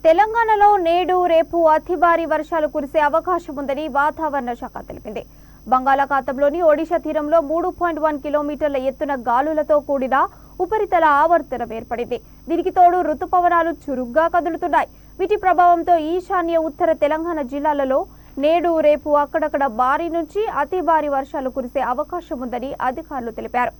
తెలంగాణలో నేడు రేపు అతి భారీ వర్షాలు కురిసే అవకాశం ఉందని వాతావరణ శాఖ తెలిపింది. బంగాళాఖాతంలోని ఒడిశా తీరంలో 3.1 కిలోమీటర్ల ఎత్తున గాలులతో కూడిన ఉపరితల ఆవర్తనం ఏర్పడింది. దీనికి తోడు రుతుపవనాలు చురుగ్గా కదులుతున్నాయి. వీటి ప్రభావంతో ఈశాన్య ఉత్తర తెలంగాణ జిల్లాలలో నేడు రేపు అక్కడక్కడ భారీ నుంచి అతి భారీ వర్షాలు కురిసే అవకాశం ఉందని అధికారులు తెలిపారు.